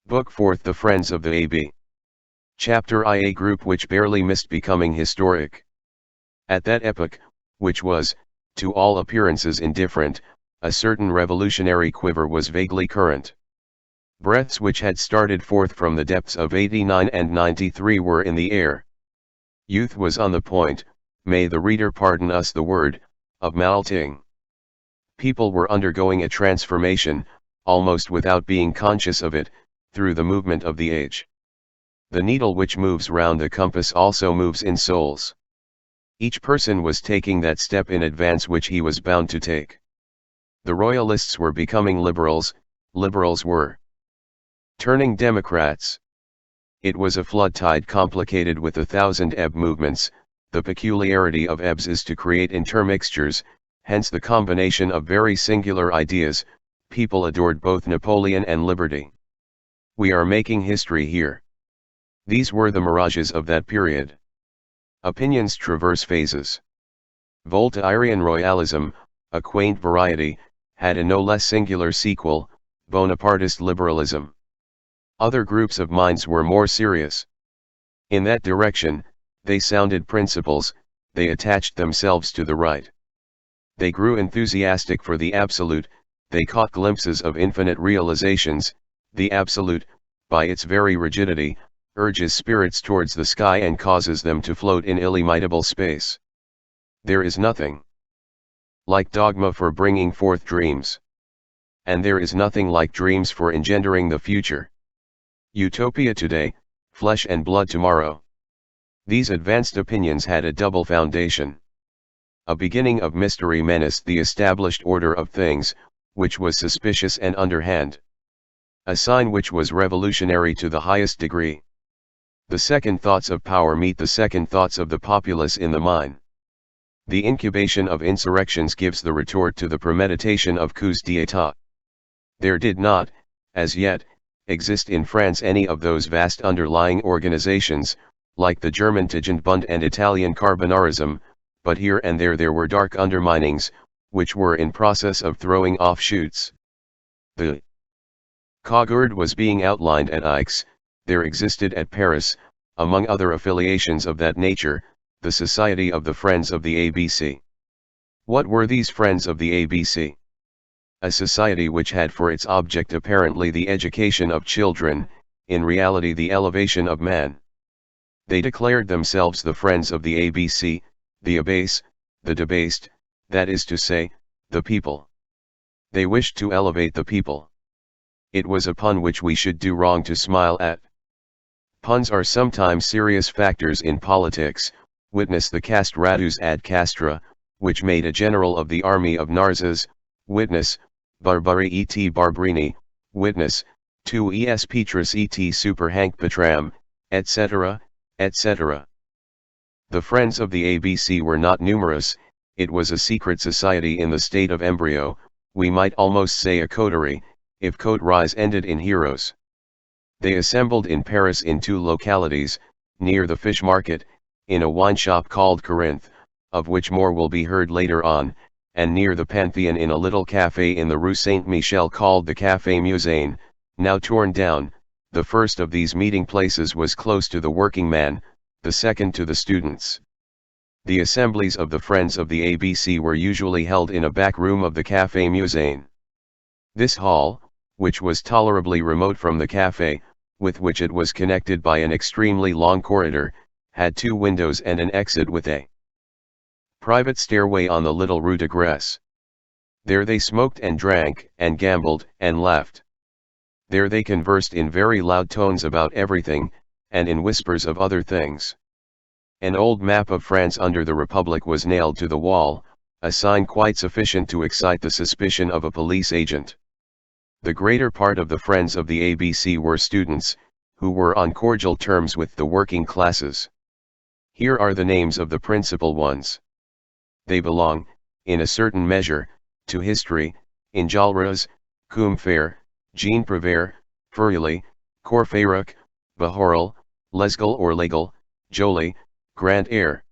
Book 4th, The Friends of the AB. Chapter I, a group which barely missed becoming historic. At that epoch, which was, to all appearances indifferent, a certain revolutionary quiver was vaguely current. Breaths which had started forth from the depths of 89 and 93 were in the air. Youth was on the point, may the reader pardon us the word, of moulting. People were undergoing a transformation, almost without being conscious of it, through the movement of the age. The needle which moves round the compass also moves in souls. Each person was taking that step in advance which he was bound to take. The royalists were becoming liberals, liberals were turning democrats. It was a flood tide complicated with 1,000 ebb movements. The peculiarity of ebbs is to create intermixtures, hence the combination of very singular ideas. People adored both Napoleon and liberty. We are making history here. These were the mirages of that period. Opinions traverse phases. Voltairian royalism, a quaint variety, had a no less singular sequel, Bonapartist liberalism. Other groups of minds were more serious. In that direction, they sounded principles, they attached themselves to the right. They grew enthusiastic for the absolute, they caught glimpses of infinite realizations. The absolute, by its very rigidity, urges spirits towards the sky and causes them to float in illimitable space. There is nothing like dogma for bringing forth dreams. And there is nothing like dreams for engendering the future. Utopia today, flesh and blood tomorrow. These advanced opinions had a double foundation. A beginning of mystery menaced the established order of things, which was suspicious and underhand. A sign which was revolutionary to the highest degree. The second thoughts of power meet the second thoughts of the populace in the mine. The incubation of insurrections gives the retort to the premeditation of coups d'état. There did not, as yet, exist in France any of those vast underlying organizations, like the German Tugendbund and Italian Carbonarism, but here and there were dark underminings, which were in process of throwing off shoots. The Hapgood was being outlined at Aix. There existed at Paris, among other affiliations of that nature, the Society of the Friends of the ABC. What were these Friends of the ABC? A society which had for its object apparently the education of children, in reality the elevation of man. They declared themselves the Friends of the ABC, the abase, the debased, that is to say, the people. They wished to elevate the people. It was a pun which we should do wrong to smile at. Puns are sometimes serious factors in politics, witness the castratus ad castra, which made a general of the army of Narses, witness, Barbari et Barbrini, witness, tu es Petrus et super hanc Petram, etc., etc. The Friends of the ABC were not numerous, it was a secret society in the state of embryo, we might almost say a coterie, if coteries ended in heroes. They assembled in Paris in two localities, near the fish market, in a wine shop called Corinth, of which more will be heard later on, and near the Pantheon in a little café in the Rue Saint-Michel called the Café Musain, now torn down. The first of these meeting places was close to the working man, the second to the students. The assemblies of the Friends of the ABC were usually held in a back room of the Café Musain. This hall, which was tolerably remote from the café, with which it was connected by an extremely long corridor, had two windows and an exit with a private stairway on the little Rue de Grès. There they smoked and drank, and gambled, and laughed. There they conversed in very loud tones about everything, and in whispers of other things. An old map of France under the Republic was nailed to the wall, a sign quite sufficient to excite the suspicion of a police agent. The greater part of the Friends of the ABC were students, who were on cordial terms with the working classes. Here are the names of the principal ones. They belong, in a certain measure, to history: Enjolras, Combeferre, Jean Prouvaire, Furuli, Courfeyrac, Bahorel, Lesgal or Legal, Joly, Grand Air.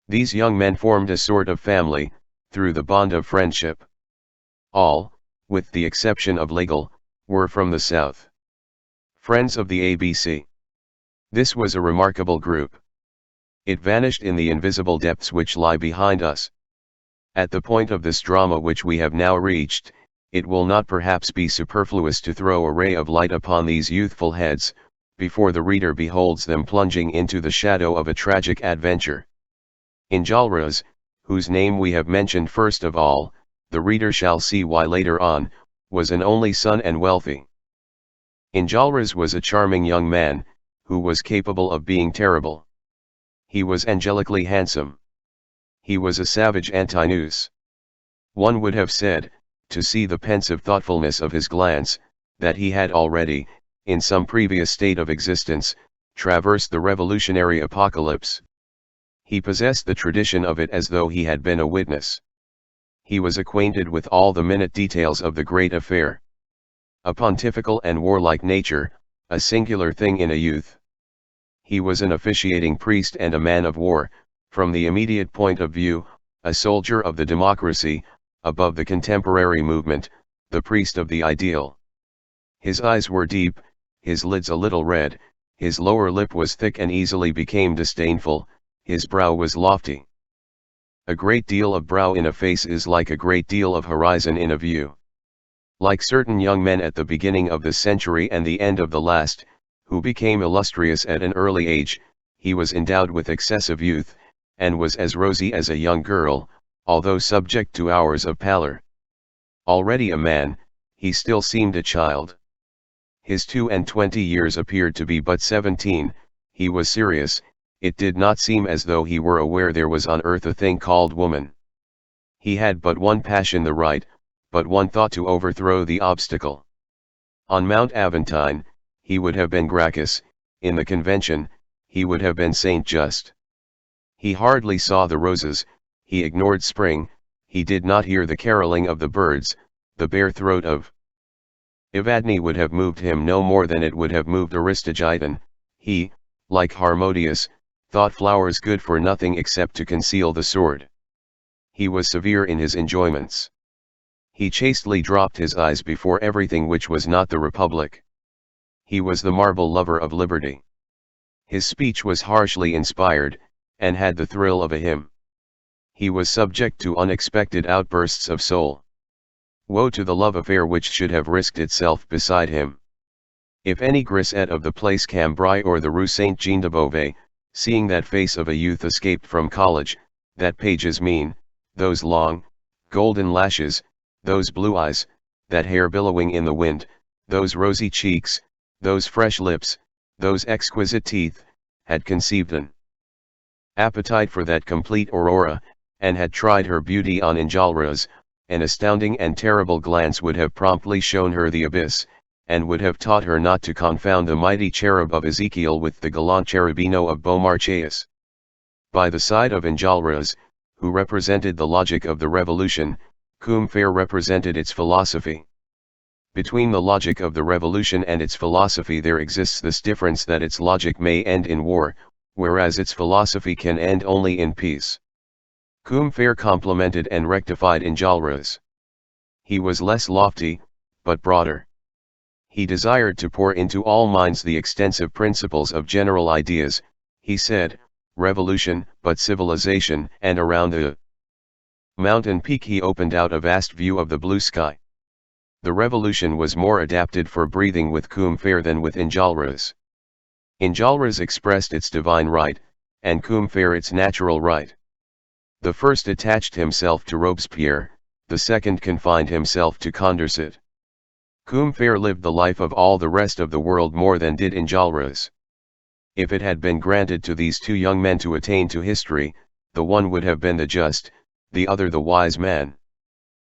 These young men formed a sort of family, through the bond of friendship. All, with the exception of Legal, were from the south. Friends of the ABC. This was a remarkable group. It vanished in the invisible depths which lie behind us. At the point of this drama which we have now reached, it will not perhaps be superfluous to throw a ray of light upon these youthful heads, before the reader beholds them plunging into the shadow of a tragic adventure. Enjolras, whose name we have mentioned first of all, the reader shall see why later on, was an only son and wealthy. Enjolras was a charming young man, who was capable of being terrible. He was angelically handsome. He was a savage Antinous. One would have said, to see the pensive thoughtfulness of his glance, that he had already, in some previous state of existence, traversed the revolutionary apocalypse. He possessed the tradition of it as though he had been a witness. He was acquainted with all the minute details of the great affair. A pontifical and warlike nature, a singular thing in a youth. He was an officiating priest and a man of war, from the immediate point of view, a soldier of the democracy, above the contemporary movement, the priest of the ideal. His eyes were deep, his lids a little red, his lower lip was thick and easily became disdainful, his brow was lofty. A great deal of brow in a face is like a great deal of horizon in a view. Like certain young men at the beginning of the century and the end of the last, who became illustrious at an early age, he was endowed with excessive youth, and was as rosy as a young girl, although subject to hours of pallor. Already a man, he still seemed a child. His 22 years appeared to be but 17, he was serious, it did not seem as though he were aware there was on earth a thing called woman. He had but one passion, the right, but one thought, to overthrow the obstacle. On Mount Aventine, he would have been Gracchus, in the Convention, he would have been Saint Just. He hardly saw the roses, he ignored spring, he did not hear the caroling of the birds, the bare throat of Evadne would have moved him no more than it would have moved Aristogiton. He, like Harmodius, thought flowers good for nothing except to conceal the sword. He was severe in his enjoyments. He chastely dropped his eyes before everything which was not the Republic. He was the marble lover of liberty. His speech was harshly inspired, and had the thrill of a hymn. He was subject to unexpected outbursts of soul. Woe to the love affair which should have risked itself beside him. If any grisette of the Place Cambrai or the Rue Saint-Jean-de-Beauvais, seeing that face of a youth escaped from college, that page's mien, those long, golden lashes, those blue eyes, that hair billowing in the wind, those rosy cheeks, those fresh lips, those exquisite teeth, had conceived an appetite for that complete Aurora, and had tried her beauty on Enjolras, an astounding and terrible glance would have promptly shown her the abyss, and would have taught her not to confound the mighty cherub of Ezekiel with the gallant cherubino of Beaumarchais. By the side of Enjolras, who represented the logic of the revolution, Combeferre represented its philosophy. Between the logic of the revolution and its philosophy there exists this difference that its logic may end in war, whereas its philosophy can end only in peace. Combeferre complimented and rectified Enjolras. He was less lofty, but broader. He desired to pour into all minds the extensive principles of general ideas, he said, revolution, but civilization, and around the mountain peak he opened out a vast view of the blue sky. The revolution was more adapted for breathing with Combeferre than with Enjolras. Enjolras expressed its divine right, and Combeferre its natural right. The first attached himself to Robespierre, the second confined himself to Condorcet. Combeferre lived the life of all the rest of the world more than did Enjolras. If it had been granted to these two young men to attain to history, the one would have been the just, the other the wise man.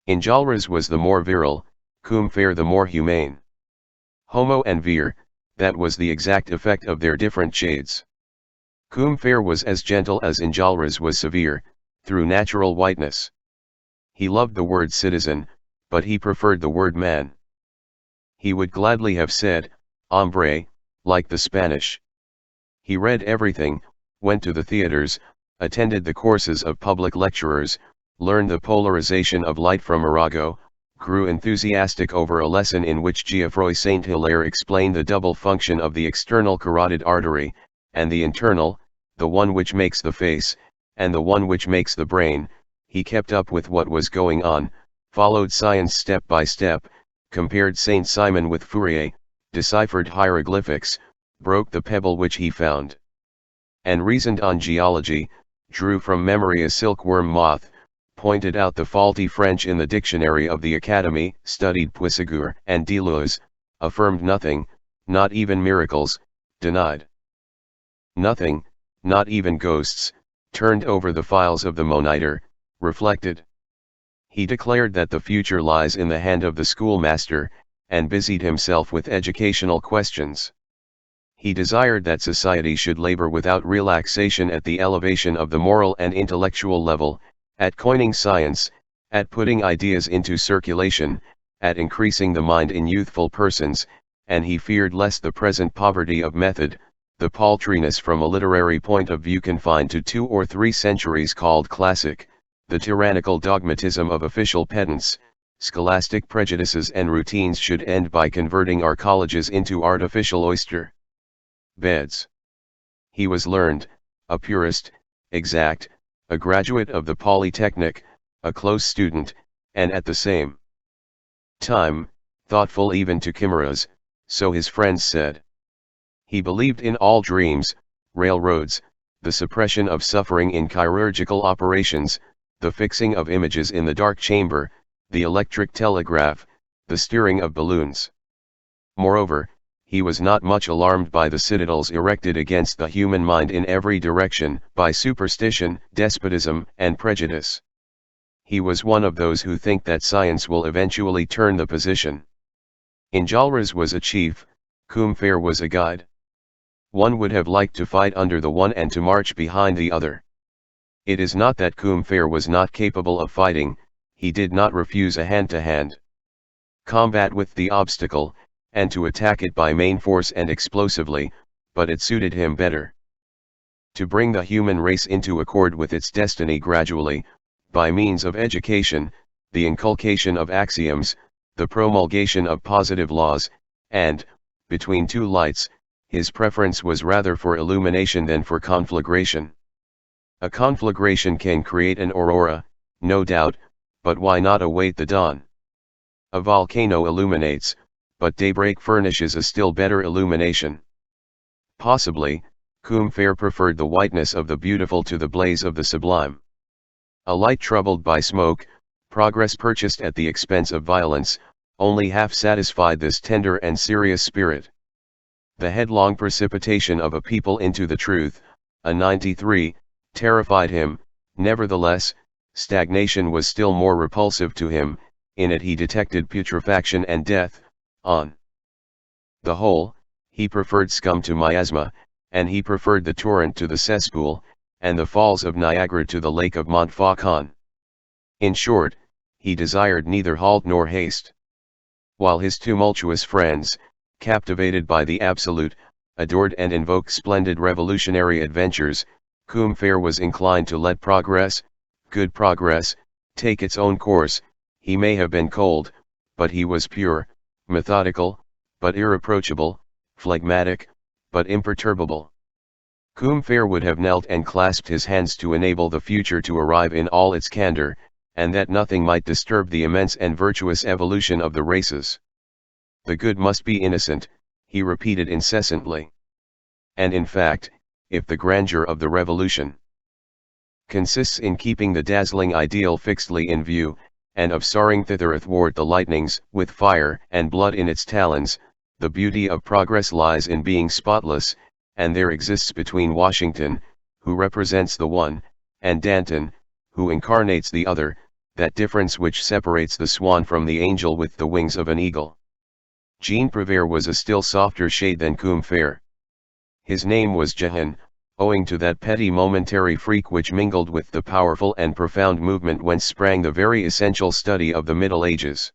Enjolras was the more virile, Combeferre the more humane. Homo and vir, that was the exact effect of their different shades. Combeferre was as gentle as Enjolras was severe, through natural whiteness. He loved the word citizen, but he preferred the word man. He would gladly have said, hombre, like the Spanish. He read everything, went to the theaters, attended the courses of public lecturers, learned the polarization of light from Arago, grew enthusiastic over a lesson in which Geoffroy Saint-Hilaire explained the double function of the external carotid artery, and the internal, the one which makes the face, and the one which makes the brain. He kept up with what was going on, followed science step by step, compared Saint Simon with Fourier, deciphered hieroglyphics, broke the pebble which he found, and reasoned on geology, drew from memory a silkworm moth, pointed out the faulty French in the dictionary of the Academy, studied Puységur and Deleuze, affirmed nothing, not even miracles, denied nothing, not even ghosts, turned over the files of the Monitor, reflected. He declared that the future lies in the hand of the schoolmaster, and busied himself with educational questions. He desired that society should labor without relaxation at the elevation of the moral and intellectual level, at coining science, at putting ideas into circulation, at increasing the mind in youthful persons, and he feared lest the present poverty of method, the paltriness from a literary point of view confined to 2 or 3 centuries called classic, the tyrannical dogmatism of official pedants, scholastic prejudices and routines should end by converting our colleges into artificial oyster beds. He was learned, a purist, exact, a graduate of the Polytechnic, a close student, and at the same time, thoughtful even to chimeras, so his friends said. He believed in all dreams, railroads, the suppression of suffering in chirurgical operations, the fixing of images in the dark chamber, the electric telegraph, the steering of balloons. Moreover, he was not much alarmed by the citadels erected against the human mind in every direction, by superstition, despotism, and prejudice. He was one of those who think that science will eventually turn the position. Enjolras was a chief, Combeferre was a guide. One would have liked to fight under the one and to march behind the other. It is not that Combeferre was not capable of fighting, he did not refuse a hand-to-hand combat with the obstacle, and to attack it by main force and explosively, but it suited him better to bring the human race into accord with its destiny gradually, by means of education, the inculcation of axioms, the promulgation of positive laws, and, between 2 lights, his preference was rather for illumination than for conflagration. A conflagration can create an aurora, no doubt, but why not await the dawn? A volcano illuminates, but daybreak furnishes a still better illumination. Possibly, Combeferre preferred the whiteness of the beautiful to the blaze of the sublime. A light troubled by smoke, progress purchased at the expense of violence, only half satisfied this tender and serious spirit. The headlong precipitation of a people into the truth, a 93, terrified him. Nevertheless, stagnation was still more repulsive to him, in it he detected putrefaction and death. On the whole, he preferred scum to miasma, and he preferred the torrent to the cesspool, and the falls of Niagara to the lake of Montfaucon. In short, he desired neither halt nor haste. While his tumultuous friends, captivated by the absolute, adored and invoked splendid revolutionary adventures, Combeferre was inclined to let progress, good progress, take its own course. He may have been cold, but he was pure, methodical, but irreproachable, phlegmatic, but imperturbable. Combeferre would have knelt and clasped his hands to enable the future to arrive in all its candor, and that nothing might disturb the immense and virtuous evolution of the races. The good must be innocent, he repeated incessantly. And in fact, if the grandeur of the revolution consists in keeping the dazzling ideal fixedly in view, and of soaring thither athwart the lightnings, with fire and blood in its talons, the beauty of progress lies in being spotless, and there exists between Washington, who represents the one, and Danton, who incarnates the other, that difference which separates the swan from the angel with the wings of an eagle. Jean Prouvaire was a still softer shade than Combeferre. His name was Jehan, owing to that petty momentary freak which mingled with the powerful and profound movement whence sprang the very essential study of the Middle Ages.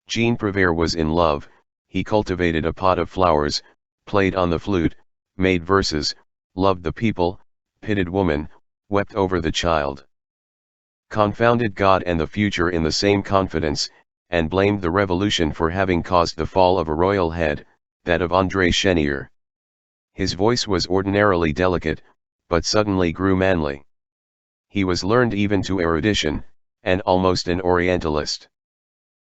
Jean Prouvaire was in love, he cultivated a pot of flowers, played on the flute, made verses, loved the people, pitied woman, wept over the child. Confounded God and the future in the same confidence, and blamed the revolution for having caused the fall of a royal head, that of André Chenier. His voice was ordinarily delicate, but suddenly grew manly. He was learned even to erudition, and almost an Orientalist.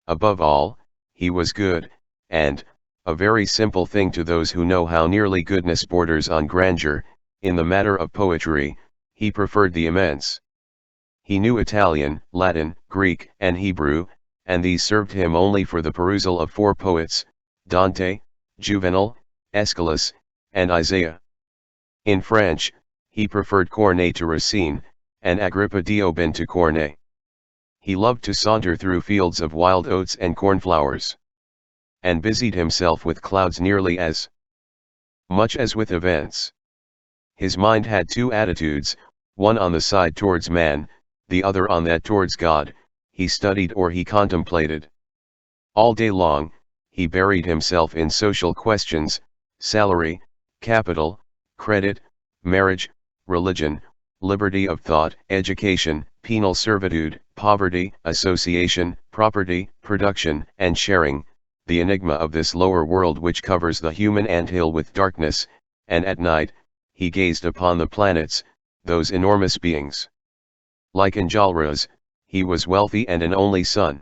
Above all, he was good, and, a very simple thing to those who know how nearly goodness borders on grandeur, in the matter of poetry, he preferred the immense. He knew Italian, Latin, Greek, and Hebrew, and these served him only for the perusal of four poets, Dante, Juvenal, Aeschylus, and Isaiah. In French, he preferred Corneille to Racine, and Agrippa d'Aubin to Corneille. He loved to saunter through fields of wild oats and cornflowers, and busied himself with clouds nearly as much as with events. His mind had two attitudes, one on the side towards man, the other on that towards God. He studied or he contemplated. All day long, he buried himself in social questions, salary, capital, credit, marriage, religion, liberty of thought, education, penal servitude, poverty, association, property, production, and sharing, the enigma of this lower world which covers the human anthill with darkness, and at night, he gazed upon the planets, those enormous beings. Like Enjolras, he was wealthy and an only son.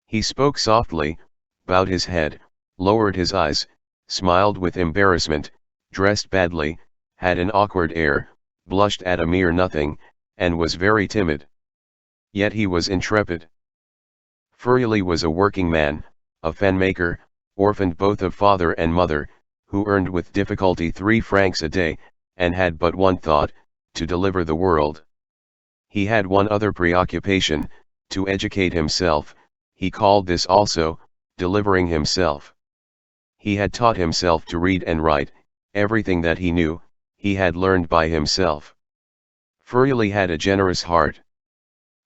He spoke softly, bowed his head, lowered his eyes, smiled with embarrassment, dressed badly, had an awkward air, blushed at a mere nothing, and was very timid. Yet he was intrepid. Feuilly was a working man, a fan-maker, orphaned both of father and mother, who earned with difficulty 3 francs a day, and had but one thought, to deliver the world. He had one other preoccupation, to educate himself. He called this also, delivering himself. He had taught himself to read and write, everything that he knew, he had learned by himself. Feuilly had a generous heart.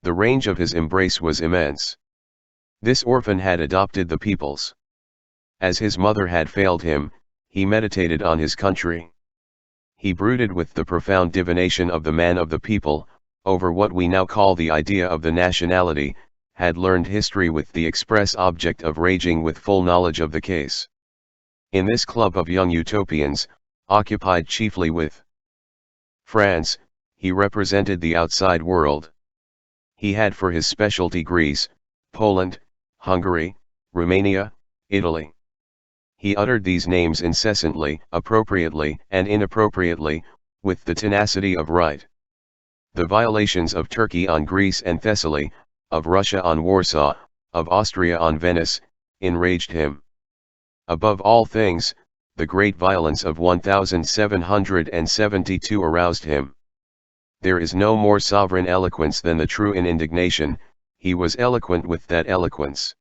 The range of his embrace was immense. This orphan had adopted the peoples. As his mother had failed him, he meditated on his country. He brooded with the profound divination of the man of the people, over what we now call the idea of the nationality, had learned history with the express object of raging with full knowledge of the case. In this club of young utopians, occupied chiefly with France, he represented the outside world. He had for his specialty Greece, Poland, Hungary, Romania, Italy. He uttered these names incessantly, appropriately and inappropriately, with the tenacity of right. The violations of Turkey on Greece and Thessaly, of Russia on Warsaw, of Austria on Venice, enraged him. Above all things, the great violence of 1772 aroused him. There is no more sovereign eloquence than the true in indignation. He was eloquent with that eloquence.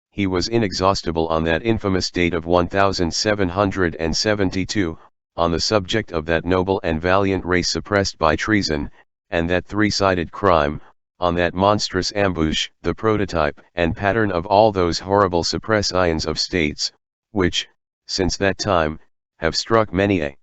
He was inexhaustible on that infamous date of 1772, on the subject of that noble and valiant race suppressed by treason, and that three-sided crime, on that monstrous ambush, the prototype and pattern of all those horrible suppressions of states, which, since that time, have struck many a